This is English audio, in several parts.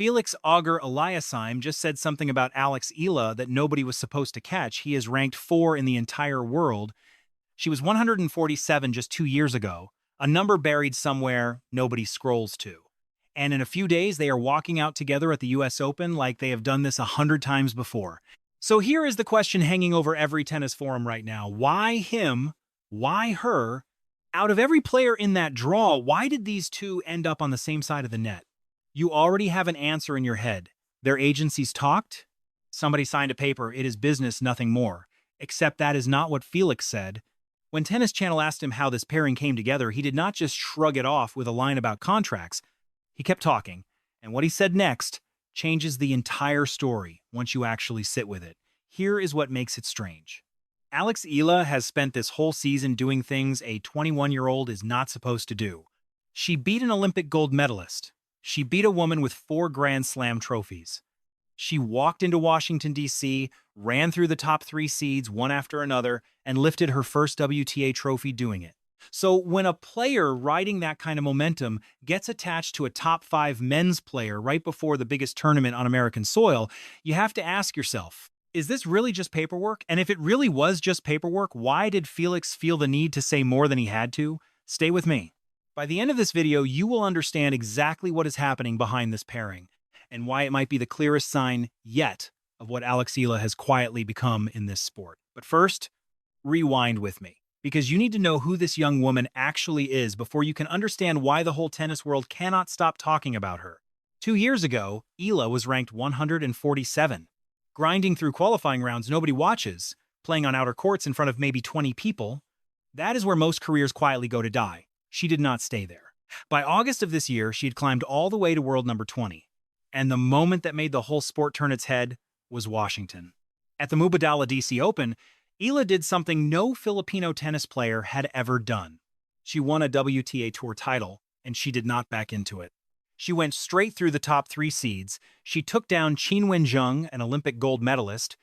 Felix Auger-Aliassime just said something about Alex Eala that nobody was supposed to catch. He is ranked 4 in the entire world. She was 147 just 2 years ago, a number buried somewhere nobody scrolls to. And in a few days, they are walking out together at the US Open like they have done this 100 times before. So here is the question hanging over every tennis forum right now. Why him? Why her? Out of every player in that draw, why did these two end up on the same side of the net? You already have an answer in your head. Their agencies talked? Somebody signed a paper. It is business, nothing more. Except that is not what Felix said. When Tennis Channel asked him how this pairing came together, he did not just shrug it off with a line about contracts. He kept talking, and what he said next changes the entire story once you actually sit with it. Here is what makes it strange. Alex Eala has spent this whole season doing things a 21-year-old is not supposed to do. She beat an Olympic gold medalist. She beat a woman with 4 Grand Slam trophies. She walked into Washington, D.C., ran through the top 3 seeds one after another, and lifted her first WTA trophy doing it. So when a player riding that kind of momentum gets attached to a top 5 men's player right before the biggest tournament on American soil, you have to ask yourself, is this really just paperwork? And if it really was just paperwork, why did Felix feel the need to say more than he had to? Stay with me. By the end of this video, you will understand exactly what is happening behind this pairing and why it might be the clearest sign yet of what Alex Eala has quietly become in this sport. But first, rewind with me, because you need to know who this young woman actually is before you can understand why the whole tennis world cannot stop talking about her. 2 years ago, Eala was ranked 147. Grinding through qualifying rounds nobody watches, playing on outer courts in front of maybe 20 people. That is where most careers quietly go to die. She did not stay there. By August of this year, she had climbed all the way to world number 20. And the moment that made the whole sport turn its head was Washington. At the Mubadala DC Open, Eala did something no Filipino tennis player had ever done. She won a WTA Tour title, and she did not back into it. She went straight through the top 3 seeds. She took down Qin Wenjung, an Olympic gold medalist.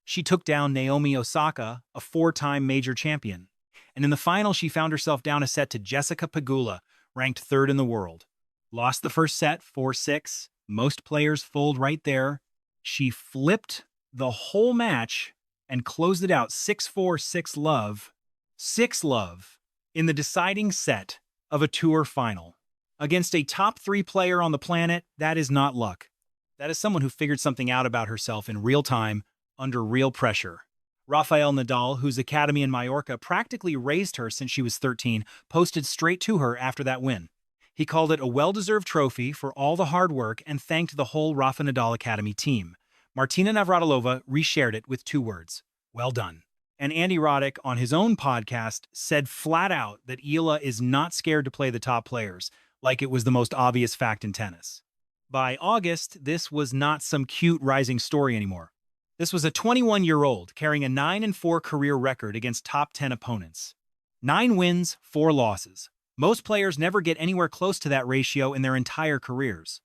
She took down Naomi Osaka, a 4-time major champion. And in the final, she found herself down a set to Jessica Pegula, ranked 3rd in the world. Lost the first set, 4-6. Most players fold right there. She flipped the whole match and closed it out 6-4, 6-love, 6-love in the deciding set of a tour final. Against a top 3 player on the planet, that is not luck. That is someone who figured something out about herself in real time, under real pressure. Rafael Nadal, whose academy in Mallorca practically raised her since she was 13, posted straight to her after that win. He called it a well-deserved trophy for all the hard work and thanked the whole Rafa Nadal Academy team. Martina Navratilova reshared it with 2 words, well done. And Andy Roddick, on his own podcast, said flat out that Eala is not scared to play the top players, like it was the most obvious fact in tennis. By August, this was not some cute rising story anymore. This was a 21-year-old carrying a 9-4 career record against top 10 opponents. 9 wins, 4 losses. Most players never get anywhere close to that ratio in their entire careers.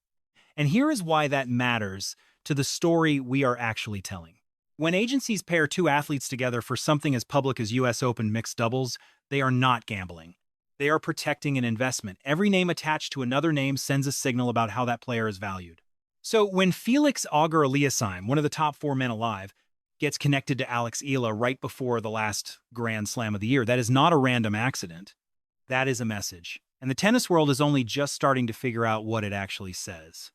And here is why that matters to the story we are actually telling. When agencies pair 2 athletes together for something as public as US Open mixed doubles, they are not gambling. They are protecting an investment. Every name attached to another name sends a signal about how that player is valued. So when Felix Auger-Aliassime, one of the top 4 men alive, gets connected to Alex Eala right before the last Grand Slam of the year, that is not a random accident. That is a message. And the tennis world is only just starting to figure out what it actually says.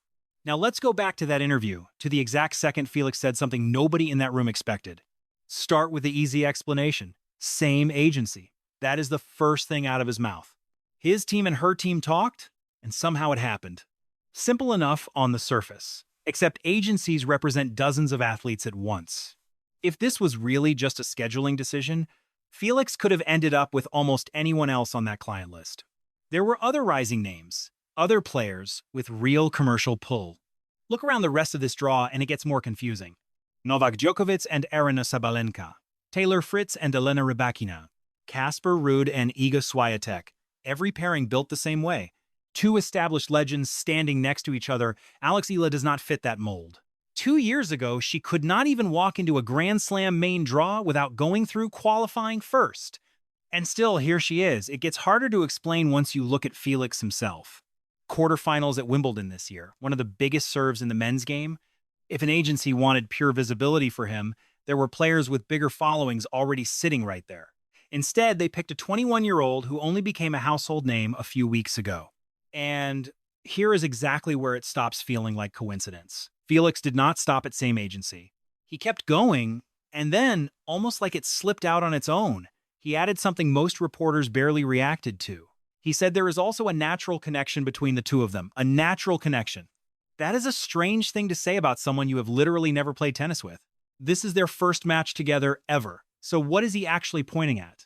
Now let's go back to that interview, to the exact second Felix said something nobody in that room expected. Start with the easy explanation. Same agency. That is the first thing out of his mouth. His team and her team talked, and somehow it happened. Simple enough on the surface, except agencies represent dozens of athletes at once. If this was really just a scheduling decision, Felix could have ended up with almost anyone else on that client list. There were other rising names, other players with real commercial pull. Look around the rest of this draw and it gets more confusing. Novak Djokovic and Aryna Sabalenka, Taylor Fritz and Elena Rybakina, Casper Ruud and Iga Swiatek. Every pairing built the same way. 2 established legends standing next to each other. Alex Eala does not fit that mold. 2 years ago, she could not even walk into a Grand Slam main draw without going through qualifying first. And still, here she is. It gets harder to explain once you look at Felix himself. quarterfinals at Wimbledon this year, one of the biggest serves in the men's game. If an agency wanted pure visibility for him, there were players with bigger followings already sitting right there. Instead, they picked a 21-year-old who only became a household name a few weeks ago. And here is exactly where it stops feeling like coincidence. Felix did not stop at same agency. He kept going, and then, almost like it slipped out on its own, he added something most reporters barely reacted to. He said there is also a natural connection between the two of them. A natural connection. That is a strange thing to say about someone you have literally never played tennis with. This is their first match together ever. So what is he actually pointing at?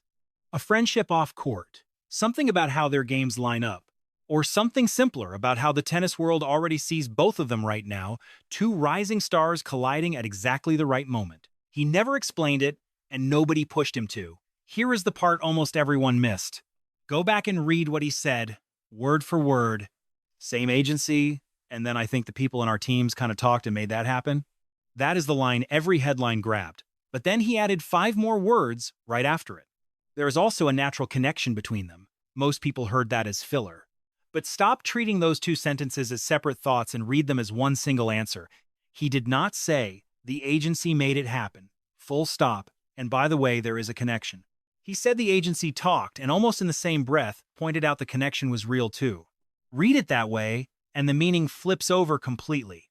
A friendship off court. Something about how their games line up. Or something simpler about how the tennis world already sees both of them right now, two rising stars colliding at exactly the right moment. He never explained it, and nobody pushed him to. Here is the part almost everyone missed. Go back and read what he said, word for word. Same agency, and then I think the people in our teams kind of talked and made that happen. That is the line every headline grabbed. But then he added 5 more words right after it. There is also a natural connection between them. Most people heard that as filler. But stop treating those 2 sentences as separate thoughts and read them as one single answer. He did not say, the agency made it happen. Full stop. And by the way, there is a connection. He said the agency talked, and almost in the same breath, pointed out the connection was real too. Read it that way, and the meaning flips over completely.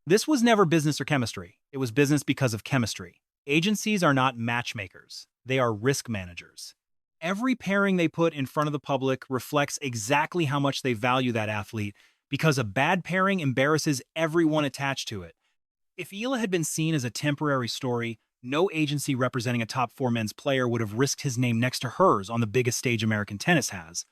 This was never business or chemistry. It was business because of chemistry. Agencies are not matchmakers. They are risk managers. Every pairing they put in front of the public reflects exactly how much they value that athlete, because a bad pairing embarrasses everyone attached to it. If Eala had been seen as a temporary story, no agency representing a top 4 men's player would have risked his name next to hers on the biggest stage American tennis has.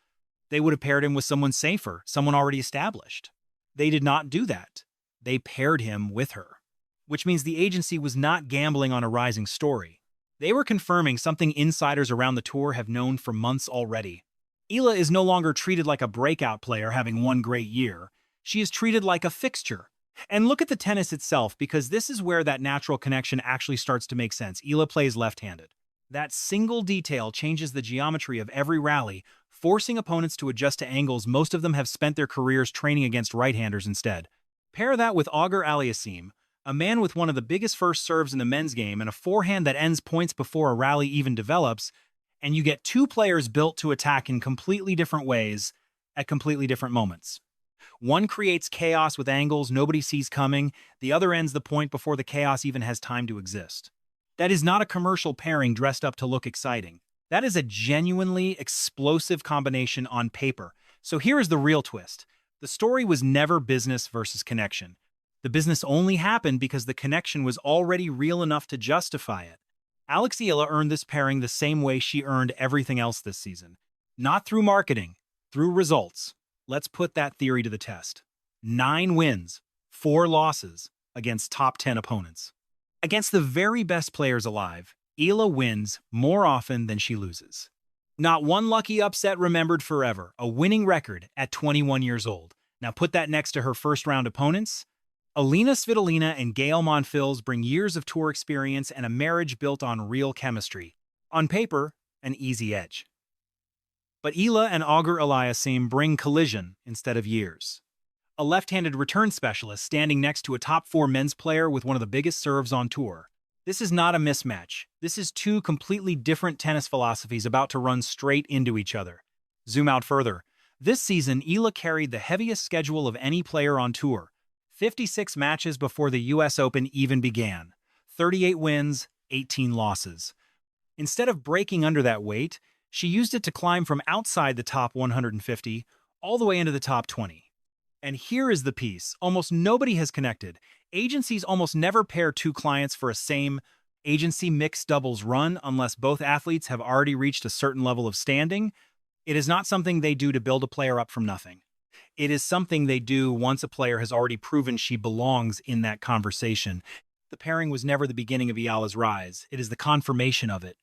They would have paired him with someone safer, someone already established. They did not do that. They paired him with her. Which means the agency was not gambling on a rising story. They were confirming something insiders around the tour have known for months already. Eala is no longer treated like a breakout player having one great year. She is treated like a fixture. And look at the tennis itself, because this is where that natural connection actually starts to make sense. Eala plays left-handed. That single detail changes the geometry of every rally, forcing opponents to adjust to angles most of them have spent their careers training against right-handers instead. Pair that with Auger-Aliassime, a man with one of the biggest first serves in the men's game and a forehand that ends points before a rally even develops, and you get 2 players built to attack in completely different ways at completely different moments. One creates chaos with angles nobody sees coming, the other ends the point before the chaos even has time to exist. That is not a commercial pairing dressed up to look exciting. That is a genuinely explosive combination on paper. So here is the real twist. The story was never business versus connection. The business only happened because the connection was already real enough to justify it. Alex Eala earned this pairing the same way she earned everything else this season. Not through marketing, through results. Let's put that theory to the test. 9 wins, 4 losses against top 10 opponents. Against the very best players alive, Eala wins more often than she loses. Not one lucky upset remembered forever, a winning record at 21 years old. Now put that next to her first-round opponents. Elina, Svitolina, and Gael Monfils bring years of tour experience and a marriage built on real chemistry. On paper, an easy edge. But Eala and Auger-Aliassime bring collision instead of years. A left-handed return specialist standing next to a top 4 men's player with one of the biggest serves on tour. This is not a mismatch. This is 2 completely different tennis philosophies about to run straight into each other. Zoom out further. This season, Eala carried the heaviest schedule of any player on tour. 56 matches before the US Open even began. 38 wins, 18 losses. Instead of breaking under that weight, she used it to climb from outside the top 150 all the way into the top 20. And here is the piece. Almost nobody has connected. Agencies almost never pair 2 clients for a same agency mixed doubles run unless both athletes have already reached a certain level of standing. It is not something they do to build a player up from nothing. It is something they do once a player has already proven she belongs in that conversation. The pairing was never the beginning of Eala's rise. It is the confirmation of it.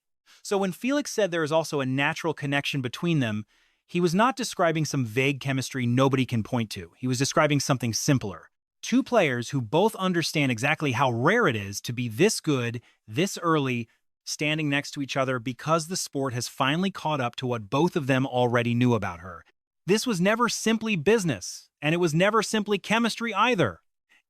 So when Felix said there is also a natural connection between them, he was not describing some vague chemistry nobody can point to. He was describing something simpler. 2 players who both understand exactly how rare it is to be this good, this early, standing next to each other because the sport has finally caught up to what both of them already knew about her. This was never simply business, and it was never simply chemistry either.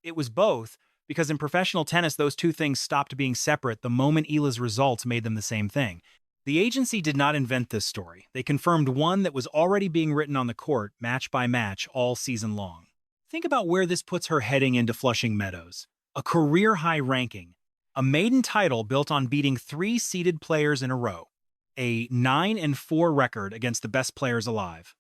It was both, because in professional tennis, those two things stopped being separate the moment Eala's results made them the same thing. The agency did not invent this story. They confirmed one that was already being written on the court, match by match, all season long. Think about where this puts her heading into Flushing Meadows. A career-high ranking, a maiden title built on beating 3 seeded players in a row, a 9-4 record against the best players alive.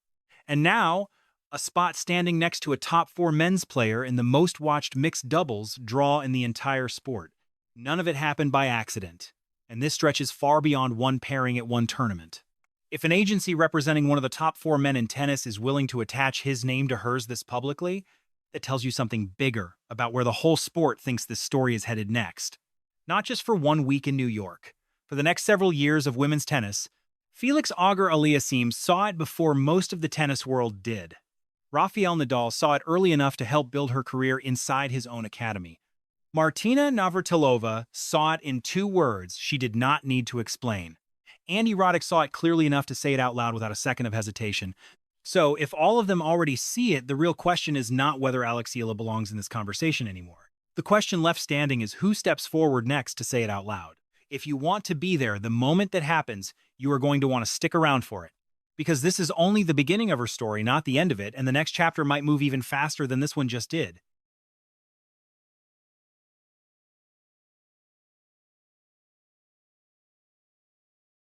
And now, a spot standing next to a top 4 men's player in the most-watched mixed doubles draw in the entire sport. None of it happened by accident, and this stretches far beyond one pairing at one tournament. If an agency representing one of the top 4 men in tennis is willing to attach his name to hers this publicly, that tells you something bigger about where the whole sport thinks this story is headed next. Not just for 1 week in New York. For the next several years of women's tennis, Felix Auger-Aliassime saw it before most of the tennis world did. Rafael Nadal saw it early enough to help build her career inside his own academy. Martina Navratilova saw it in 2 words she did not need to explain. Andy Roddick saw it clearly enough to say it out loud without a second of hesitation. So, if all of them already see it, the real question is not whether Alex Eala belongs in this conversation anymore. The question left standing is who steps forward next to say it out loud. If you want to be there the moment that happens, you are going to want to stick around for it. Because this is only the beginning of her story, not the end of it, and the next chapter might move even faster than this one just did.